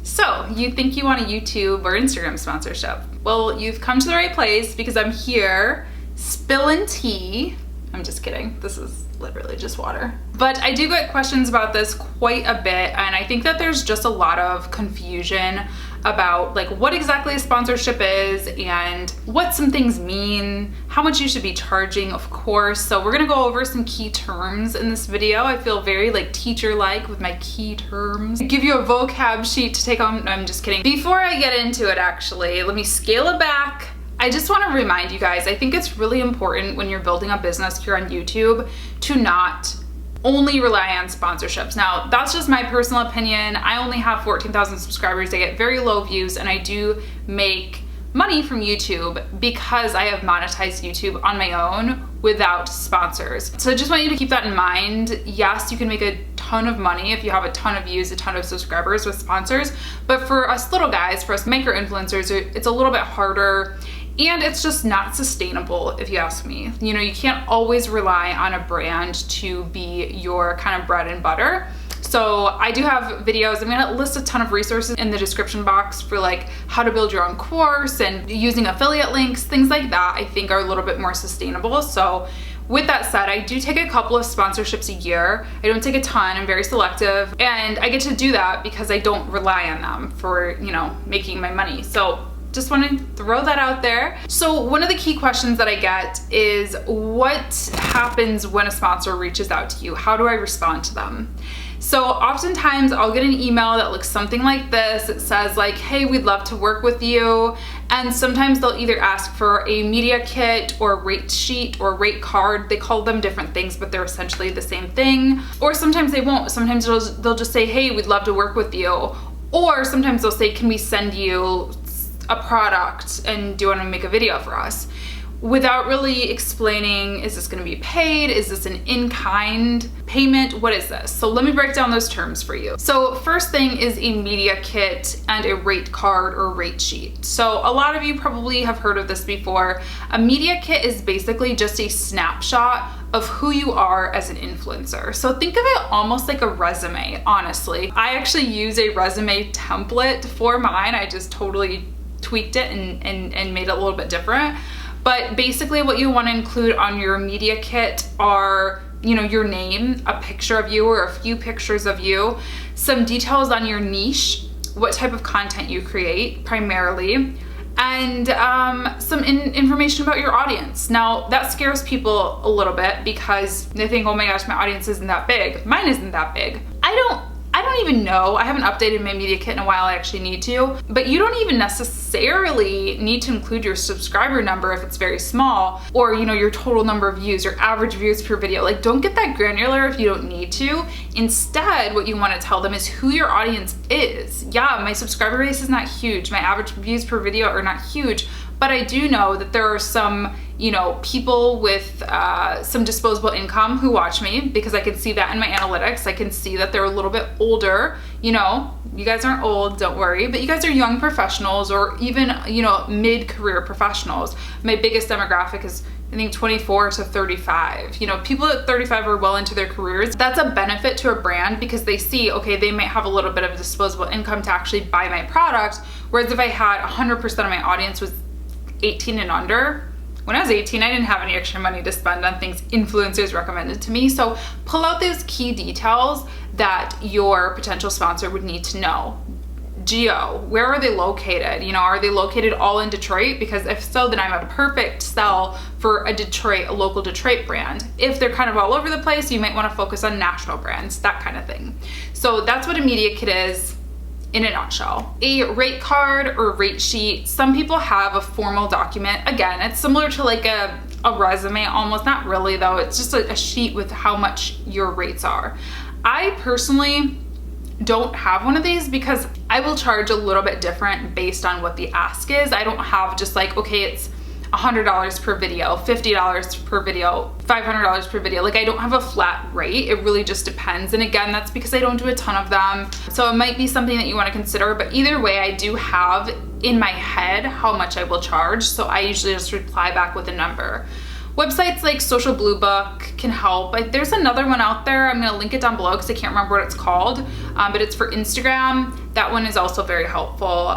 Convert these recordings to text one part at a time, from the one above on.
So, you think you want a YouTube or Instagram sponsorship? Well, you've come to the right place because I'm here spilling tea. I'm just kidding. This is literally just water. But I do get questions about this quite a bit, and I think that there's just a lot of confusion about like what exactly a sponsorship is and what some things mean, how much you should be charging, of course. So we're gonna go over some key terms in this video. I feel very like teacher-like with my key terms. I give you a vocab sheet to take home. No, I'm just kidding. Before I get into it, actually, let me scale it back. I just want to remind you guys, I think it's really important when you're building a business here on YouTube to not only rely on sponsorships. Now, that's just my personal opinion. I only have 14,000 subscribers. I get very low views, and I do make money from YouTube because I have monetized YouTube on my own without sponsors. So I just want you to keep that in mind. Yes, you can make a ton of money if you have a ton of views, a ton of subscribers with sponsors, but for us little guys, for us micro influencers, it's a little bit harder. And it's just not sustainable, if you ask me. You know, you can't always rely on a brand to be your kind of bread and butter. So I do have videos. I'm gonna list a ton of resources in the description box for like how to build your own course and using affiliate links, things like that I think are a little bit more sustainable. So with that said, I do take a couple of sponsorships a year. I don't take a ton, I'm very selective, and I get to do that because I don't rely on them for, you know, making my money. So just want to throw that out there. So one of the key questions that I get is what happens when a sponsor reaches out to you? How do I respond to them? So oftentimes I'll get an email that looks something like this. It says like, hey, we'd love to work with you. And sometimes they'll either ask for a media kit or rate sheet or rate card. They call them different things, but they're essentially the same thing. Or sometimes they won't. Sometimes they'll just say, hey, we'd love to work with you. Or sometimes they'll say, can we send you a product and do you want to make a video for us? Without really explaining, is this going to be paid? Is this an in-kind payment? What is this? So let me break down those terms for you. So first thing is a media kit and a rate card or rate sheet. So a lot of you probably have heard of this before. A media kit is basically just a snapshot of who you are as an influencer. So think of it almost like a resume, honestly. I actually use a resume template for mine. I just totally tweaked it and made it a little bit different. But basically what you want to include on your media kit are, you know, your name, a picture of you or a few pictures of you, some details on your niche, what type of content you create primarily, and some information about your audience. Now that scares people a little bit because they think, oh my gosh, my audience isn't that big. Mine isn't that big. I don't even know. I haven't updated my media kit in a while. I actually need to, but you don't even necessarily need to include your subscriber number if it's very small, or, you know, your total number of views, your average views per video. Like, don't get that granular if you don't need to. Instead, what you want to tell them is who your audience is. Yeah, my subscriber base is not huge. My average views per video are not huge, but I do know that there are some, you know, people with some disposable income who watch me because I can see that in my analytics. I can see that they're a little bit older. You know, you guys aren't old, don't worry, but you guys are young professionals or even, you know, mid-career professionals. My biggest demographic is, I think, 24 to 35. You know, people at 35 are well into their careers. That's a benefit to a brand because they see, okay, they might have a little bit of disposable income to actually buy my product. Whereas if I had 100% of my audience was 18 and under, when I was 18, I didn't have any extra money to spend on things influencers recommended to me. So pull out those key details that your potential sponsor would need to know. Geo, where are they located? You know, are they located all in Detroit? Because if so, then I'm a perfect sell for a local Detroit brand. If they're kind of all over the place, you might want to focus on national brands, that kind of thing. So that's what a media kit is in a nutshell. A rate card or rate sheet, some people have a formal document. Again, it's similar to like a resume almost, not really though. It's just a sheet with how much your rates are. I personally don't have one of these because I will charge a little bit different based on what the ask is. I don't have just like, okay, it's $100 per video, $50 per video, $500 per video. Like, I don't have a flat rate. It really just depends. And again, that's because I don't do a ton of them. So it might be something that you want to consider, but either way, I do have in my head how much I will charge. So I usually just reply back with a number. Websites like Social Bluebook can help. There's another one out there. I'm gonna link it down below because I can't remember what it's called, but it's for Instagram. that one is also very helpful.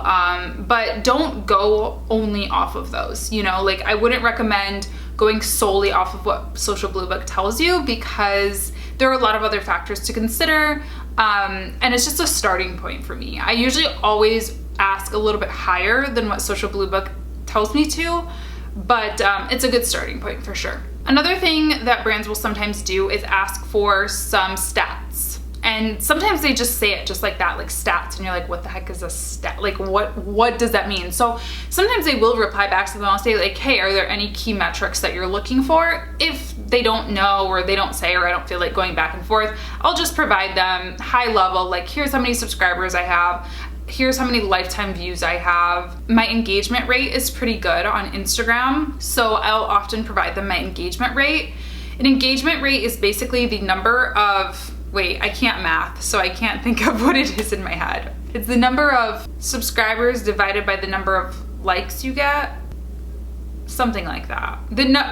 But don't go only off of those, you know, like I wouldn't recommend going solely off of what Social Bluebook tells you, because there are a lot of other factors to consider. And it's just a starting point for me. I usually always ask a little bit higher than what Social Bluebook tells me to, but it's a good starting point for sure. Another thing that brands will sometimes do is ask for some stats. And sometimes they just say it just like that, like stats, and you're like, what the heck is a stat? Like what does that mean? So sometimes they will reply back to them. I'll say like, hey, are there any key metrics that you're looking for? If they don't know, or they don't say, or I don't feel like going back and forth, I'll just provide them high level, like here's how many subscribers I have, here's how many lifetime views I have. My engagement rate is pretty good on Instagram, so I'll often provide them my engagement rate. An engagement rate is basically the number of, wait, I can't math, so I can't think of what it is in my head. It's the number of subscribers divided by the number of likes you get. Something like that.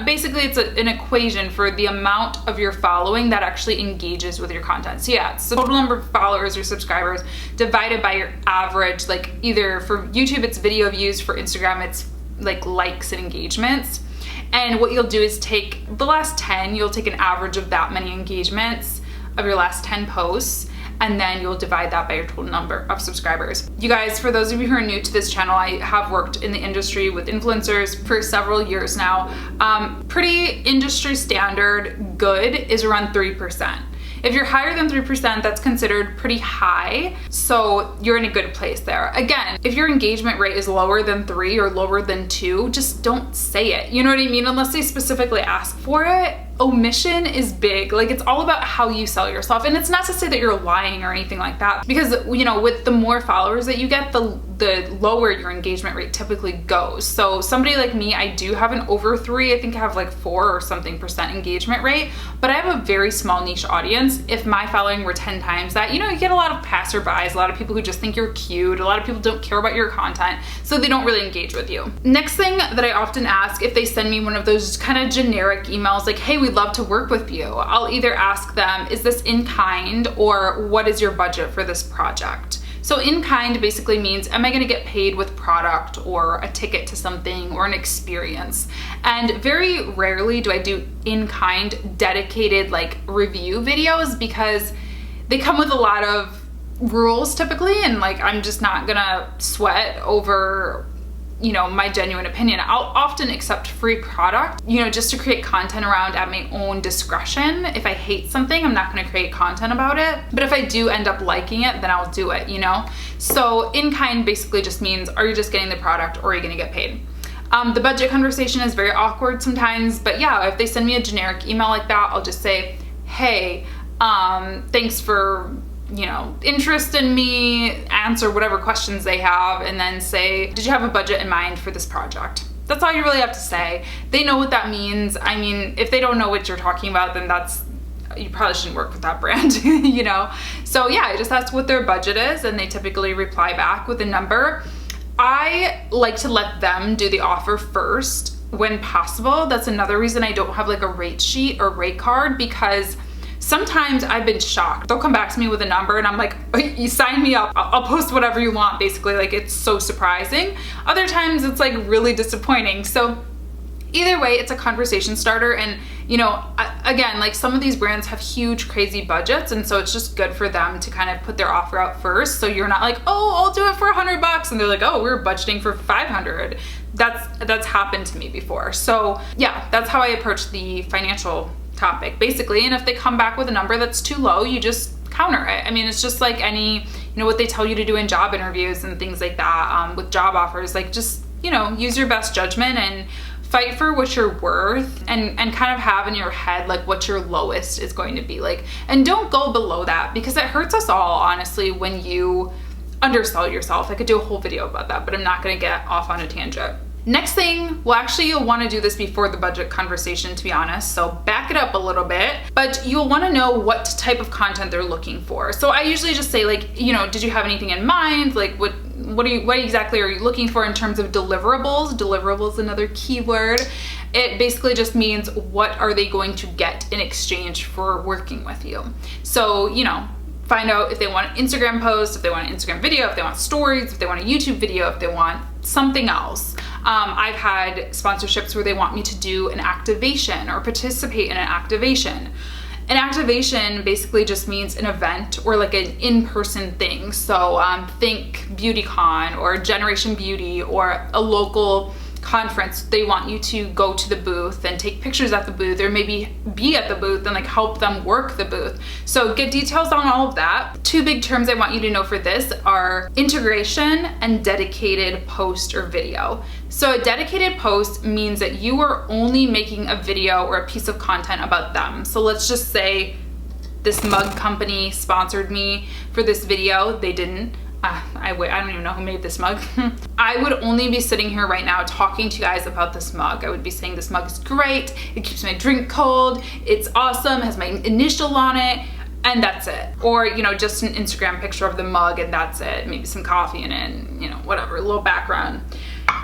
Basically, it's an equation for the amount of your following that actually engages with your content. So yeah, it's the total number of followers or subscribers divided by your average, like either for YouTube, it's video views, for Instagram, it's like likes and engagements. And what you'll do is take the last 10, you'll take an average of that many engagements of your last 10 posts, and then you'll divide that by your total number of subscribers. You guys, for those of you who are new to this channel, I have worked in the industry with influencers for several years now. Pretty industry standard good is around 3%. If you're higher than 3%, that's considered pretty high, so you're in a good place there. Again, if your engagement rate is lower than 3 or lower than 2, just don't say it. You know what I mean? Unless they specifically ask for it. Omission is big. Like, it's all about how you sell yourself. And it's not to say that you're lying or anything like that, because, you know, with the more followers that you get, the lower your engagement rate typically goes. So somebody like me, I do have an over 3, I think I have like 4 or something percent engagement rate, but I have a very small niche audience. If my following were 10 times that, you know, you get a lot of passerbys, a lot of people who just think you're cute, a lot of people don't care about your content, so they don't really engage with you. Next thing that I often ask, if they send me one of those kind of generic emails like, hey, we'd love to work with you, I'll either ask them, is this in kind, or what is your budget for this project? So in kind basically means, am I gonna get paid with product or a ticket to something or an experience? And very rarely do I do in kind dedicated like review videos, because they come with a lot of rules typically, and like I'm just not gonna sweat over, you know, my genuine opinion. I'll often accept free product, you know, just to create content around at my own discretion. If I hate something, I'm not gonna create content about it. But if I do end up liking it, then I'll do it, you know? So in kind basically just means, are you just getting the product or are you gonna get paid? The budget conversation is very awkward sometimes, but yeah, if they send me a generic email like that, I'll just say, hey, thanks for, you know, interest in me, answer whatever questions they have, and then say, did you have a budget in mind for this project? That's all you really have to say. They know what that means. I mean, if they don't know what you're talking about, then you probably shouldn't work with that brand, you know? So yeah, I just ask what their budget is, and they typically reply back with a number. I like to let them do the offer first when possible. That's another reason I don't have like a rate sheet or rate card, because sometimes I've been shocked. They'll come back to me with a number and I'm like, you sign me up, I'll post whatever you want, basically. Like, it's so surprising. Other times it's like really disappointing. So either way, it's a conversation starter. And you know, again, like some of these brands have huge, crazy budgets, and so it's just good for them to kind of put their offer out first. So you're not like, oh, I'll do it for $100, and they're like, oh, we're budgeting for 500. That's happened to me before. So yeah, that's how I approach the financial topic basically. And if they come back with a number that's too low, you just counter it. I mean, it's just like any, you know, what they tell you to do in job interviews and things like that, with job offers. Like, just, you know, use your best judgment and fight for what you're worth, and kind of have in your head like what your lowest is going to be like, and don't go below that, because it hurts us all, honestly, when you undersell yourself. I could do a whole video about that, but I'm not gonna get off on a tangent. Next thing, well, actually you'll want to do this before the budget conversation, to be honest, so back it up a little bit, but you'll want to know what type of content they're looking for. So I usually just say, like, you know, did you have anything in mind? Like, what exactly are you looking for in terms of deliverables? Deliverables is another keyword. It basically just means, what are they going to get in exchange for working with you? So, you know, find out if they want an Instagram post, if they want an Instagram video, if they want stories, if they want a YouTube video, if they want something else. I've had sponsorships where they want me to do an activation or participate in an activation. An activation basically just means an event or like an in-person thing. So think BeautyCon or Generation Beauty or a local conference. They want you to go to the booth and take pictures at the booth, or maybe be at the booth and like help them work the booth. So get details on all of that. Two big terms I want you to know for this are integration and dedicated post or video. So a dedicated post means that you are only making a video or a piece of content about them. So let's just say this mug company sponsored me for this video. They didn't. I don't even know who made this mug. I would only be sitting here right now talking to you guys about this mug. I would be saying this mug is great, it keeps my drink cold, it's awesome, it has my initial on it, and that's it. Or, you know, just an Instagram picture of the mug and that's it. Maybe some coffee in it and, you know, whatever, a little background.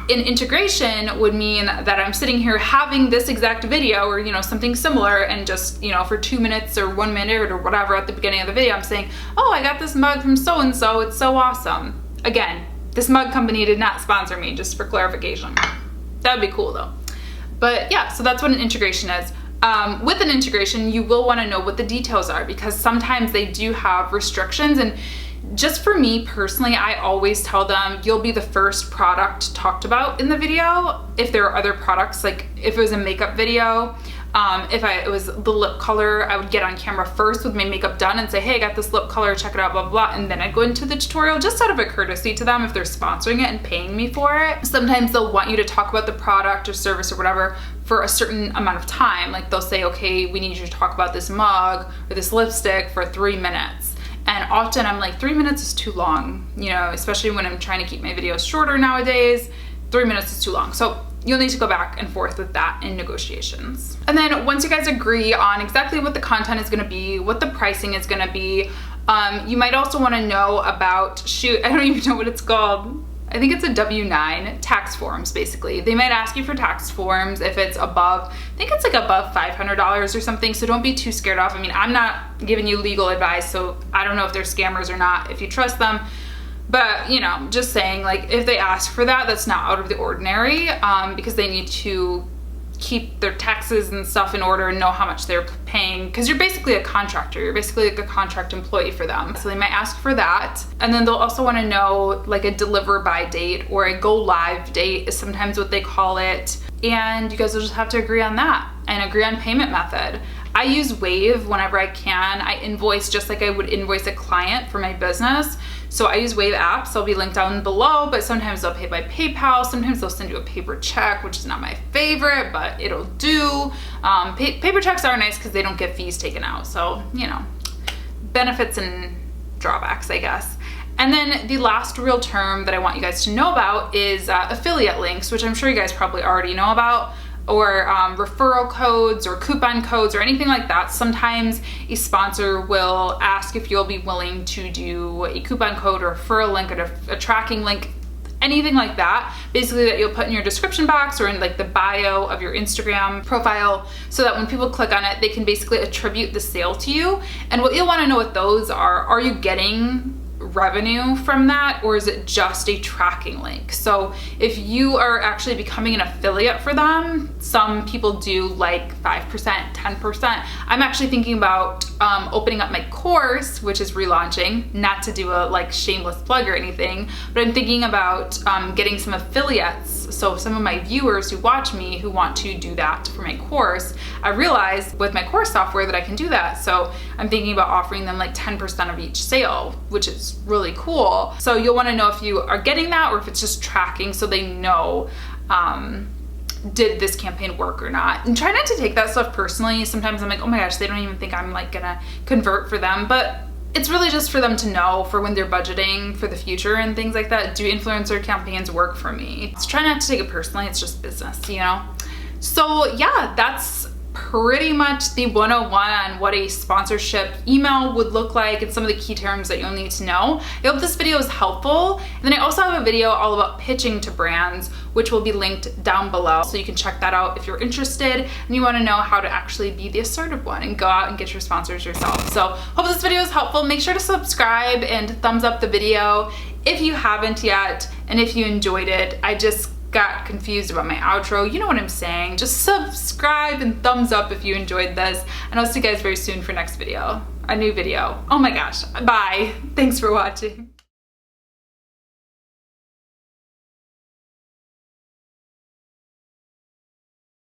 In integration would mean that I'm sitting here having this exact video or, you know, something similar, and just, you know, for 2 minutes or 1 minute or whatever at the beginning of the video, I'm saying, oh, I got this mug from so-and-so, it's so awesome. Again, this mug company did not sponsor me, just for clarification. That would be cool though. But yeah, so that's what an integration is. With an integration, you will want to know what the details are, because sometimes they do have restrictions. And just for me personally, I always tell them you'll be the first product talked about in the video. If there are other products, like if it was a makeup video, if it was the lip color, I would get on camera first with my makeup done and say, hey, I got this lip color, check it out, blah, blah, and then I'd go into the tutorial, just out of a courtesy to them if they're sponsoring it and paying me for it. Sometimes they'll want you to talk about the product or service or whatever for a certain amount of time. Like they'll say, okay, we need you to talk about this mug or this lipstick for 3 minutes. And often I'm like, 3 minutes is too long, you know, especially when I'm trying to keep my videos shorter nowadays. 3 minutes is too long. So you'll need to go back and forth with that in negotiations. And then once you guys agree on exactly what the content is gonna be, what the pricing is gonna be, you might also wanna know about, I don't even know what it's called. I think it's a W-9, tax forms basically. They might ask you for tax forms if it's above, I think it's like above $500 or something, so don't be too scared off. I mean, I'm not giving you legal advice, so I don't know if they're scammers or not, if you trust them. But, you know, just saying, like, if they ask for that, that's not out of the ordinary, because they need to keep their taxes and stuff in order and know how much they're paying, because you're basically a contractor. You're basically like a contract employee for them. So they might ask for that. And then they'll also want to know like a deliver by date or a go live date is sometimes what they call it. And you guys will just have to agree on that and agree on payment method. I use Wave whenever I can. I invoice just like I would invoice a client for my business. So I use Wave apps. They'll be linked down below, but sometimes they'll pay by PayPal. Sometimes they'll send you a paper check, which is not my favorite, but it'll do. Paper checks are nice because they don't get fees taken out. So, you know, benefits and drawbacks, I guess. And then the last real term that I want you guys to know about is affiliate links, which I'm sure you guys probably already know about, or referral codes or coupon codes or anything like that. Sometimes a sponsor will ask if you'll be willing to do a coupon code or referral link or a tracking link, anything like that, basically that you'll put in your description box or in like the bio of your Instagram profile, so that when people click on it, they can basically attribute the sale to you. And what you'll want to know what those are you getting revenue from that, or is it just a tracking link? So if you are actually becoming an affiliate for them, some people do like 5%, 10%. I'm actually thinking about opening up my course, which is relaunching, not to do a like shameless plug or anything, but I'm thinking about getting some affiliates. So some of my viewers who watch me who want to do that for my course, I realized with my course software that I can do that. So I'm thinking about offering them like 10% of each sale, which is really cool. So you'll want to know if you are getting that or if it's just tracking so they know did this campaign work or not. And try not to take that stuff personally. Sometimes I'm like, oh my gosh, they don't even think I'm like gonna convert for them, but it's really just for them to know for when they're budgeting for the future and things like that. Do influencer campaigns work for me? Try not to take it personally. It's just business, you know? So yeah, that's pretty much the 101 on what a sponsorship email would look like and some of the key terms that you'll need to know. I hope this video is helpful. And then I also have a video all about pitching to brands, which will be linked down below. So you can check that out if you're interested and you want to know how to actually be the assertive one and go out and get your sponsors yourself. So hope this video is helpful. Make sure to subscribe and thumbs up the video if you haven't yet. And if you enjoyed it, I just got confused about my outro. You know what I'm saying. Just subscribe and thumbs up if you enjoyed this. And I'll see you guys very soon for next video. A new video. Oh my gosh. Bye. Thanks for watching.